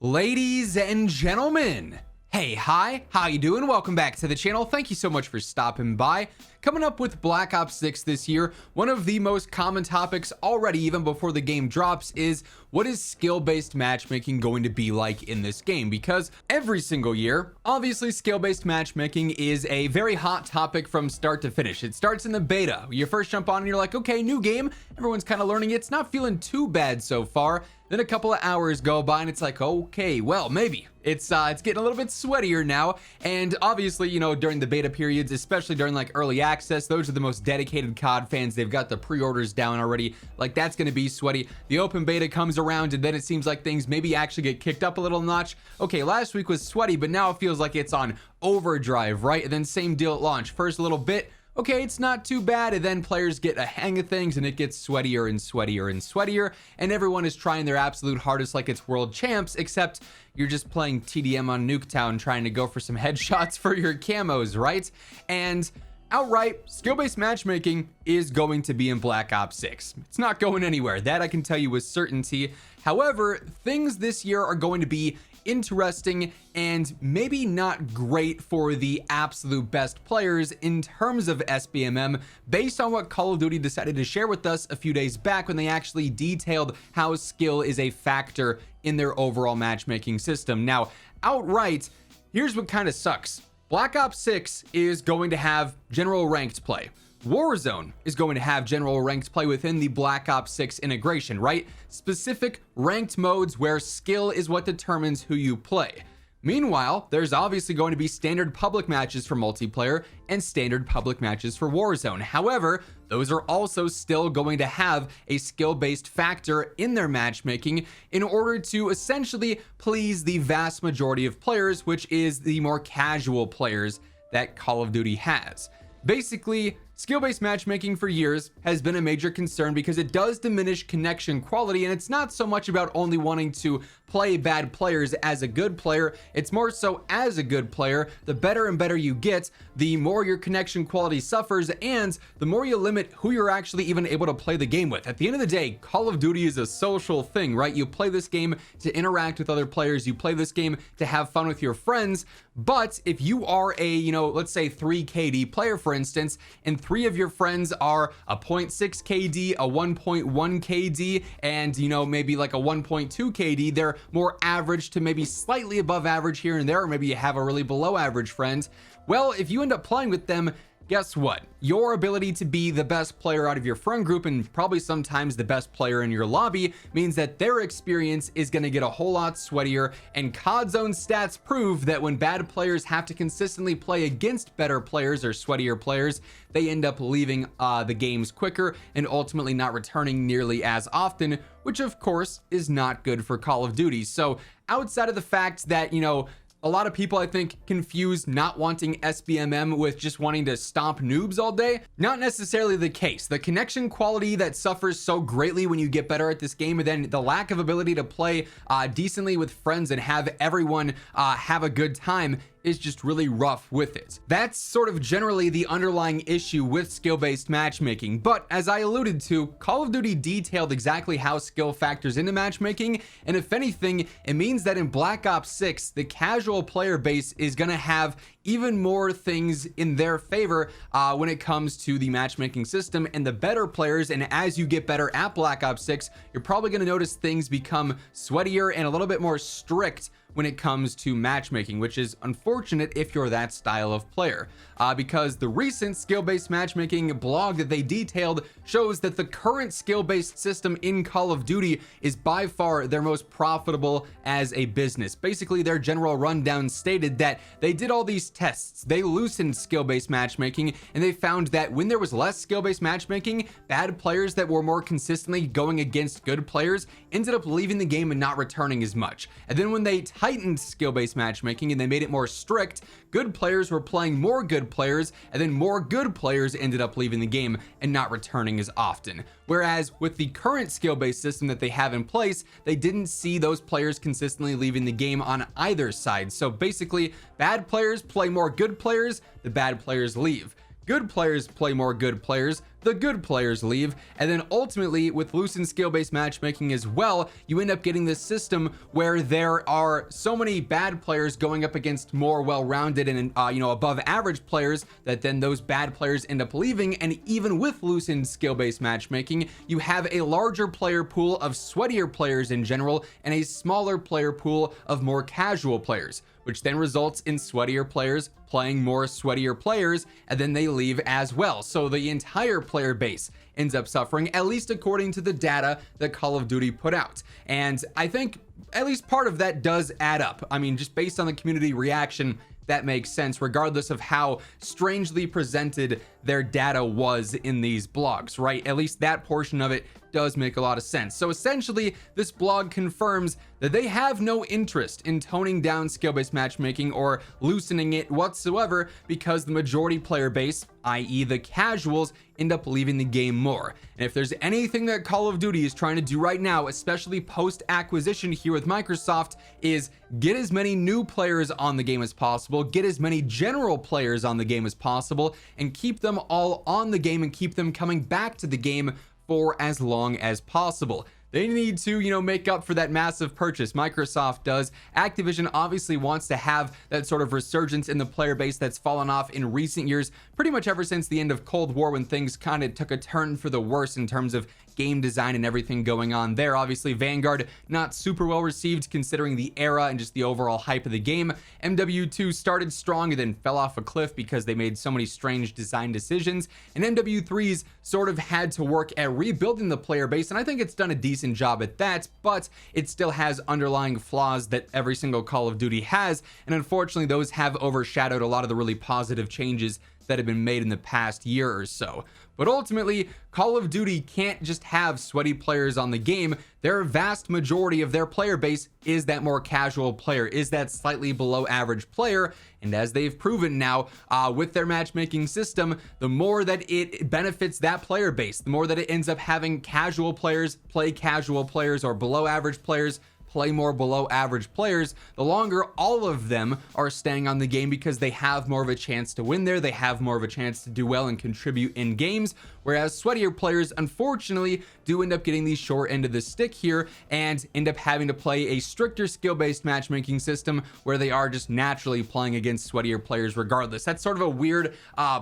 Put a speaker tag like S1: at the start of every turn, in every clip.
S1: Ladies and gentlemen, hey, hi, how you doing? Welcome back to the channel. Thank you so much for stopping by. Coming up with Black Ops 6 this year, one of the most common topics already even before the game drops is what is skill-based matchmaking going to be like in this game? Because every single year, obviously skill-based matchmaking is a very hot topic from start to finish. It starts in the beta. You first jump on and you're like, okay, new game. Everyone's kind of learning it. It's not feeling too bad so far. Then a couple of hours go by and it's like, okay, well, maybe it's getting a little bit sweatier now. And obviously, you know, during the beta periods, especially during like early access, those are the most dedicated COD fans. They've got the pre-orders down already. Like, that's going to be sweaty. The open beta comes around and then it seems like things maybe actually get kicked up a little notch. Okay, last week was sweaty, but now it feels like it's on overdrive, right? And then same deal at launch. First a little bit. Okay, it's not too bad, and then players get a hang of things and it gets sweatier and sweatier and sweatier, and everyone is trying their absolute hardest like it's world champs, except you're just playing TDM on Nuketown trying to go for some headshots for your camos, right? And outright, skill-based matchmaking is going to be in Black Ops 6. It's not going anywhere. That I can tell you with certainty. However, things this year are going to be interesting and maybe not great for the absolute best players in terms of SBMM, based on what Call of Duty decided to share with us a few days back when they actually detailed how skill is a factor in their overall matchmaking system. Now, outright, here's what kind of sucks. Black Ops 6 is going to have general ranked play. Warzone is going to have general ranked play within the Black Ops 6 integration, right? Specific ranked modes where skill is what determines who you play. Meanwhile, there's obviously going to be standard public matches for multiplayer and standard public matches for Warzone. However, those are also still going to have a skill-based factor in their matchmaking in order to essentially please the vast majority of players, which is the more casual players that Call of Duty has. Basically, skill-based matchmaking for years has been a major concern because it does diminish connection quality, and it's not so much about only wanting to play bad players as a good player. It's more so as a good player, the better and better you get, the more your connection quality suffers, and the more you limit who you're actually even able to play the game with. At the end of the day, Call of Duty is a social thing, right? You play this game to interact with other players. You play this game to have fun with your friends. But if you are a, you know, let's say 3 KD player, for instance, and 3 of your friends are a 0.6 KD, a 1.1 KD, and, you know, maybe like a 1.2 KD, they're more average to maybe slightly above average here and there, or maybe you have a really below average friend. Well, if you end up playing with them, guess what? Your ability to be the best player out of your friend group and probably sometimes the best player in your lobby means that their experience is going to get a whole lot sweatier, and COD's own stats prove that when bad players have to consistently play against better players or sweatier players, they end up leaving the games quicker and ultimately not returning nearly as often, which of course is not good for Call of Duty. So outside of the fact that, you know, a lot of people, I think, confuse not wanting SBMM with just wanting to stomp noobs all day. Not necessarily the case. The connection quality that suffers so greatly when you get better at this game, and then the lack of ability to play decently with friends and have everyone have a good time is just really rough with it. That's sort of generally the underlying issue with skill-based matchmaking. But as I alluded to, Call of Duty detailed exactly how skill factors into matchmaking, and if anything, it means that in Black Ops 6, the casual player base is gonna have even more things in their favor when it comes to the matchmaking system, and the better players, and as you get better at Black Ops 6, you're probably gonna notice things become sweatier and a little bit more strict when it comes to matchmaking, which is unfortunate if you're that style of player, because the recent skill-based matchmaking blog that they detailed shows that the current skill-based system in Call of Duty is by far their most profitable as a business. Basically, their general rundown stated that they did all these tests, they loosened skill-based matchmaking, and they found that when there was less skill-based matchmaking, bad players that were more consistently going against good players ended up leaving the game and not returning as much. And then when they tightened skill-based matchmaking and they made it more strict, good players were playing more good players, and then more good players ended up leaving the game and not returning as often. Whereas with the current skill-based system that they have in place, they didn't see those players consistently leaving the game on either side. So basically, bad players play more good players, the bad players leave. Good players play more good players, the good players leave. And then ultimately with loosened skill-based matchmaking as well, you end up getting this system where there are so many bad players going up against more well-rounded and above average players, that then those bad players end up leaving. And even with loosened skill-based matchmaking, you have a larger player pool of sweatier players in general and a smaller player pool of more casual players, which then results in sweatier players playing more sweatier players, and then they leave as well. So the entire player base ends up suffering, at least according to the data that Call of Duty put out. And I think at least part of that does add up. I mean, just based on the community reaction, that makes sense, regardless of how strangely presented their data was in these blogs, right? At least that portion of it does make a lot of sense. So essentially, this blog confirms that they have no interest in toning down skill-based matchmaking or loosening it whatsoever, because the majority player base, i.e. the casuals, end up leaving the game more. And if there's anything that Call of Duty is trying to do right now, especially post-acquisition here with Microsoft, is get as many new players on the game as possible, get as many general players on the game as possible, and keep them all on the game and keep them coming back to the game for as long as possible. They need to, make up for that massive purchase. Microsoft does. Activision obviously wants to have that sort of resurgence in the player base that's fallen off in recent years, pretty much ever since the end of Cold War, when things kind of took a turn for the worse in terms of game design and everything going on there. Obviously, Vanguard not super well received considering the era and just the overall hype of the game. MW2 started strong and then fell off a cliff because they made so many strange design decisions. And MW3's sort of had to work at rebuilding the player base, and I think it's done a decent job at that, but it still has underlying flaws that every single Call of Duty has, and unfortunately those have overshadowed a lot of the really positive changes that have been made in the past year or so. But ultimately, Call of Duty can't just have sweaty players on the game. Their vast majority of their player base is that more casual player, is that slightly below average player. And as they've proven now with their matchmaking system, the more that it benefits that player base, the more that it ends up having casual players play casual players, or below average players play more below average players, the longer all of them are staying on the game, because they have more of a chance to win there, they have more of a chance to do well and contribute in games. Whereas sweatier players, unfortunately, do end up getting the short end of the stick here and end up having to play a stricter skill-based matchmaking system where they are just naturally playing against sweatier players regardless. That's sort of a weird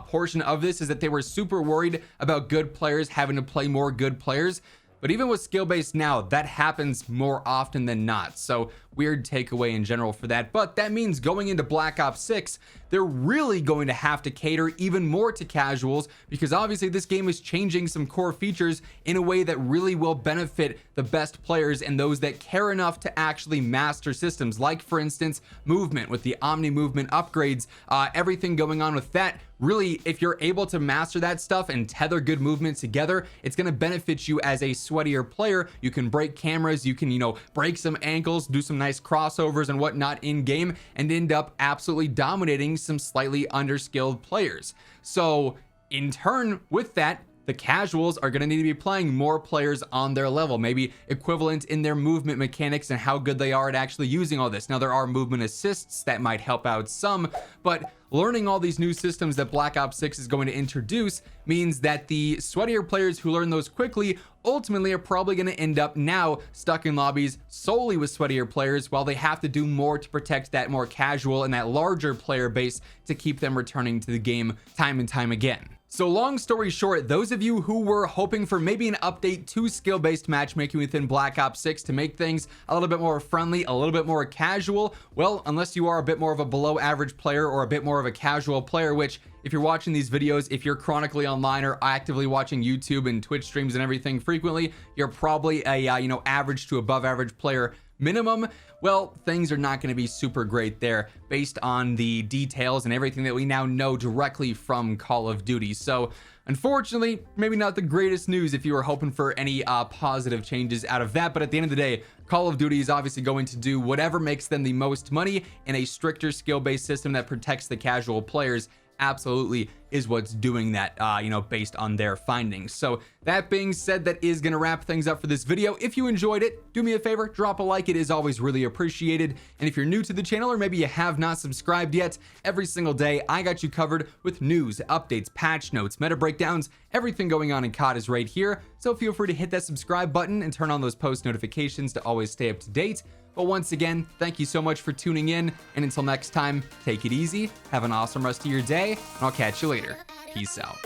S1: portion of this, is that they were super worried about good players having to play more good players. But even with skill-based now, that happens more often than not. So weird takeaway in general for that. But that means going into Black Ops 6, they're really going to have to cater even more to casuals, because obviously this game is changing some core features in a way that really will benefit the best players and those that care enough to actually master systems, like for instance movement with the Omni movement upgrades, everything going on with that. Really, if you're able to master that stuff and tether good movement together, it's going to benefit you as a sweatier player. You can break cameras, you can break some ankles, do some nice crossovers and whatnot in game, and end up absolutely dominating some slightly underskilled players. So in turn with that, the casuals are going to need to be playing more players on their level, maybe equivalent in their movement mechanics and how good they are at actually using all this. Now, there are movement assists that might help out some, but learning all these new systems that Black Ops 6 is going to introduce means that the sweatier players who learn those quickly ultimately are probably going to end up now stuck in lobbies solely with sweatier players, while they have to do more to protect that more casual and that larger player base to keep them returning to the game time and time again. So long story short, those of you who were hoping for maybe an update to skill-based matchmaking within Black Ops 6 to make things a little bit more friendly, a little bit more casual, well, unless you are a bit more of a below average player or a bit more of a casual player, which if you're watching these videos, if you're chronically online or actively watching YouTube and Twitch streams and everything frequently, you're probably a average to above average player minimum. Well, things are not going to be super great there based on the details and everything that we now know directly from Call of Duty. So unfortunately, maybe not the greatest news if you were hoping for any positive changes out of that. But at the end of the day, Call of Duty is obviously going to do whatever makes them the most money in a stricter skill-based system that protects the casual players. Absolutely is what's doing that, you know, based on their findings. So that being said, that is going to wrap things up for this video. If you enjoyed it, do me a favor, drop a like. It is always really appreciated. And if you're new to the channel, or maybe you have not subscribed yet, every single day I got you covered with news, updates, patch notes, meta breakdowns. Everything going on in COD is right here. So feel free to hit that subscribe button and turn on those post notifications to always stay up to date. But once again, thank you so much for tuning in, and until next time, take it easy, have an awesome rest of your day, and I'll catch you later. Peace out.